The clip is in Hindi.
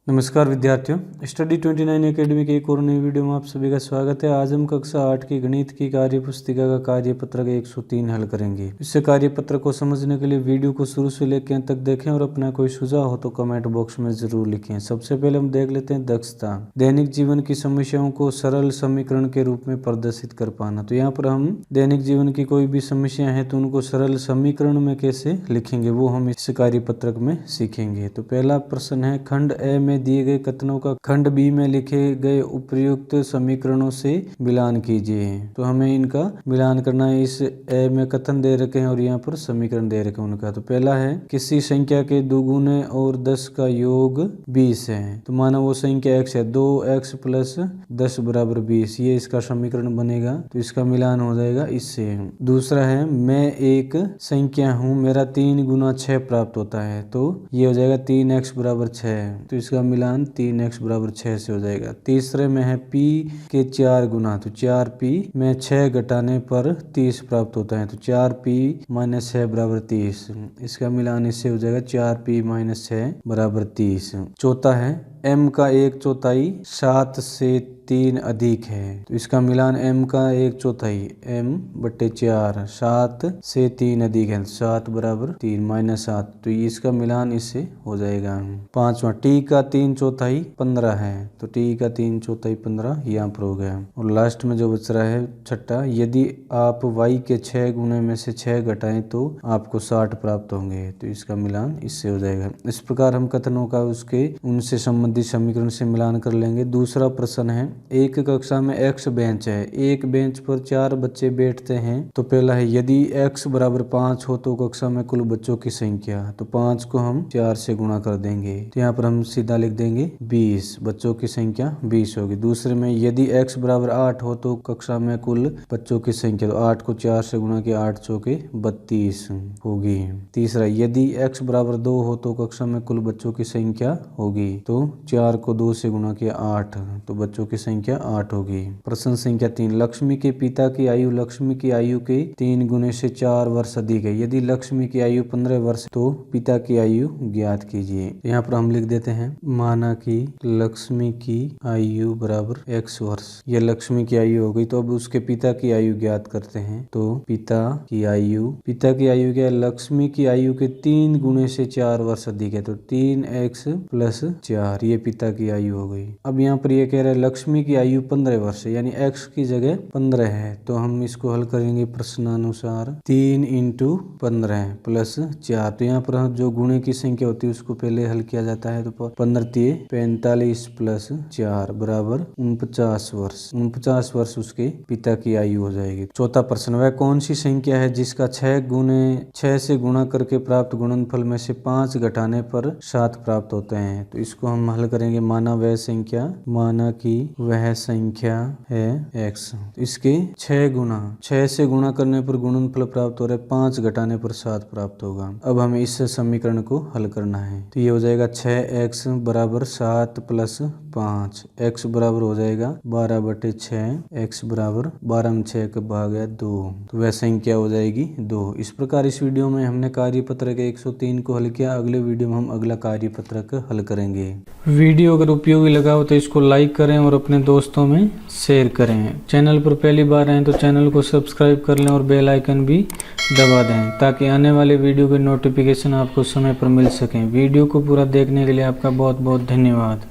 नमस्कार विद्यार्थियों, स्टडी 29 एकेडमी के एक और नई वीडियो में आप सभी का स्वागत है। आज हम कक्षा 8 की गणित की कार्य पुस्तिका का कार्यपत्रक 103 हल करेंगे। इससे कार्यपत्र को समझने के लिए वीडियो को शुरू से लेकर अंत तक देखें और अपना कोई सुझाव हो तो कमेंट बॉक्स में जरूर लिखें। सबसे पहले हम देख लेते हैं दक्षता। दैनिक जीवन की समस्याओं को सरल समीकरण के रूप में प्रदर्शित कर पाना। तो यहाँ पर हम दैनिक जीवन की कोई भी समस्या है तो उनको सरल समीकरण में कैसे लिखेंगे वो हम इस कार्यपत्रक में सीखेंगे। तो पहला प्रश्न है, खंड ए में दिए गए कथनों का खंड बी में लिखे गए उपयुक्त समीकरणों से मिलान कीजिए। तो हमें इनका मिलान करना है। इस ए में कथन दे रखे हैं और यहाँ पर समीकरण दे रखे हैं उनका। तो पहला है, किसी संख्या के दुगुने और 10 का योग 20 है। तो माना वो संख्या x है, 2x प्लस 10 बराबर 20, ये इसका समीकरण बनेगा। तो इसका मिलान हो जाएगा इससे। दूसरा है, मैं एक संख्या हूँ, मेरा 3 गुना 6 प्राप्त होता है। तो ये हो जाएगा 3x बराबर 6। तो इसका मिलान 3x बराबर 6 से हो जाएगा। तीसरे में है p के 4 गुना। तो 4p में 6 घटाने पर 30 प्राप्त होता है। तो 4p माइनस 6 बराबर 30। इसका मिलान इससे हो जाएगा 4p माइनस 6 बराबर 30। चौथा है, m का 1/4 7 से 3 अधिक है। तो इसका मिलान m का 1/4 m बटे 4 7 से 3 अधिक है। 7 बराबर 3 माइनस 7। तो इसका मिलान इससे हो जाएगा। पांचवा, t का 3/4 15 है। तो t का 3/4 15 यहाँ पर हो गया। और लास्ट में जो बच रहा है छठा, यदि आप y के 6 गुने में से 6 घटाएं तो आपको 60 प्राप्त होंगे। तो इसका मिलान इससे हो जाएगा। इस प्रकार हम कथनों का उसके उनसे संबंधित समीकरण से मिलान कर लेंगे। दूसरा प्रश्न है, एक कक्षा में x बेंच है, एक बेंच पर 4 बच्चे बैठते हैं। तो पहला है, यदि x बराबर 5 हो तो कक्षा में कुल बच्चों की संख्या। तो 5 को हम 4 से गुणा कर देंगे। तो यहाँ पर हम सीधा लिख देंगे 20, बच्चों की संख्या 20 होगी। दूसरे में, यदि x बराबर 8 हो तो कक्षा में कुल बच्चों की संख्या। तो 8 को 4 से गुणा किया, 8 चौके 32 होगी। तीसरा, यदि x बराबर 2 हो तो कक्षा में कुल बच्चों की संख्या होगी। तो 4 को 2 से गुणा किया 8, तो बच्चों की संख्या 8 होगी। प्रश्न संख्या 3, लक्ष्मी के पिता की आयु लक्ष्मी की आयु के 3 गुने से 4 वर्ष अधिक है। यदि लक्ष्मी की आयु 15 वर्ष तो पिता की आयु ज्ञात कीजिए। यहाँ पर हम लिख देते हैं, माना कि लक्ष्मी की आयु बराबर x वर्ष, यह लक्ष्मी की आयु हो गई। तो अब उसके पिता की आयु ज्ञात करते हैं। तो पिता की आयु क्या है? लक्ष्मी की आयु के 3 गुने से 4 वर्ष अधिक है। तो 3x प्लस 4, ये पिता की आयु हो गई। अब यहाँ पर ये कह रहा है लक्ष्मी की आयु 15 वर्ष है, यानी x की जगह 15 है। तो हम इसको हल करेंगे प्रश्नानुसार। 3 × 15 प्लस 4। तो यहाँ पर जो गुणे की संख्या होती है उसको पहले हल किया जाता है। तो 15 × 45 प्लस 4 बराबर 49 वर्ष। 49 वर्ष उसके पिता की आयु हो जाएगी। चौथा प्रश्न, वह कौन सी संख्या है जिसका 6 से गुणा करके प्राप्त गुणनफल में से 5 घटाने पर 7 प्राप्त होते हैं। तो इसको हम हल करेंगे। माना कि वह संख्या है x। इसके 6 से गुणा करने पर गुणनफल प्राप्त हो रहा है, 5 घटाने पर 7 प्राप्त होगा। अब हमें इस समीकरण को हल करना है। तो ये हो जाएगा 6x बराबर 7 प्लस 5, x बराबर हो जाएगा 12 बटे 6, x बराबर 12 में 6 का भाग है 2। तो वह संख्या हो जाएगी 2। इस प्रकार इस वीडियो में हमने कार्यपत्रक 103 को हल किया। अगले वीडियो में हम अगला कार्यपत्रक हल करेंगे। वीडियो अगर उपयोगी लगा हो तो इसको लाइक करें और अपने दोस्तों में शेयर करें। चैनल पर पहली बार आए तो चैनल को सब्सक्राइब कर लें और बेल आइकन भी दबा दें ताकि आने वाले वीडियो के नोटिफिकेशन आपको समय पर मिल सकें। वीडियो को पूरा देखने के लिए आपका बहुत बहुत धन्यवाद।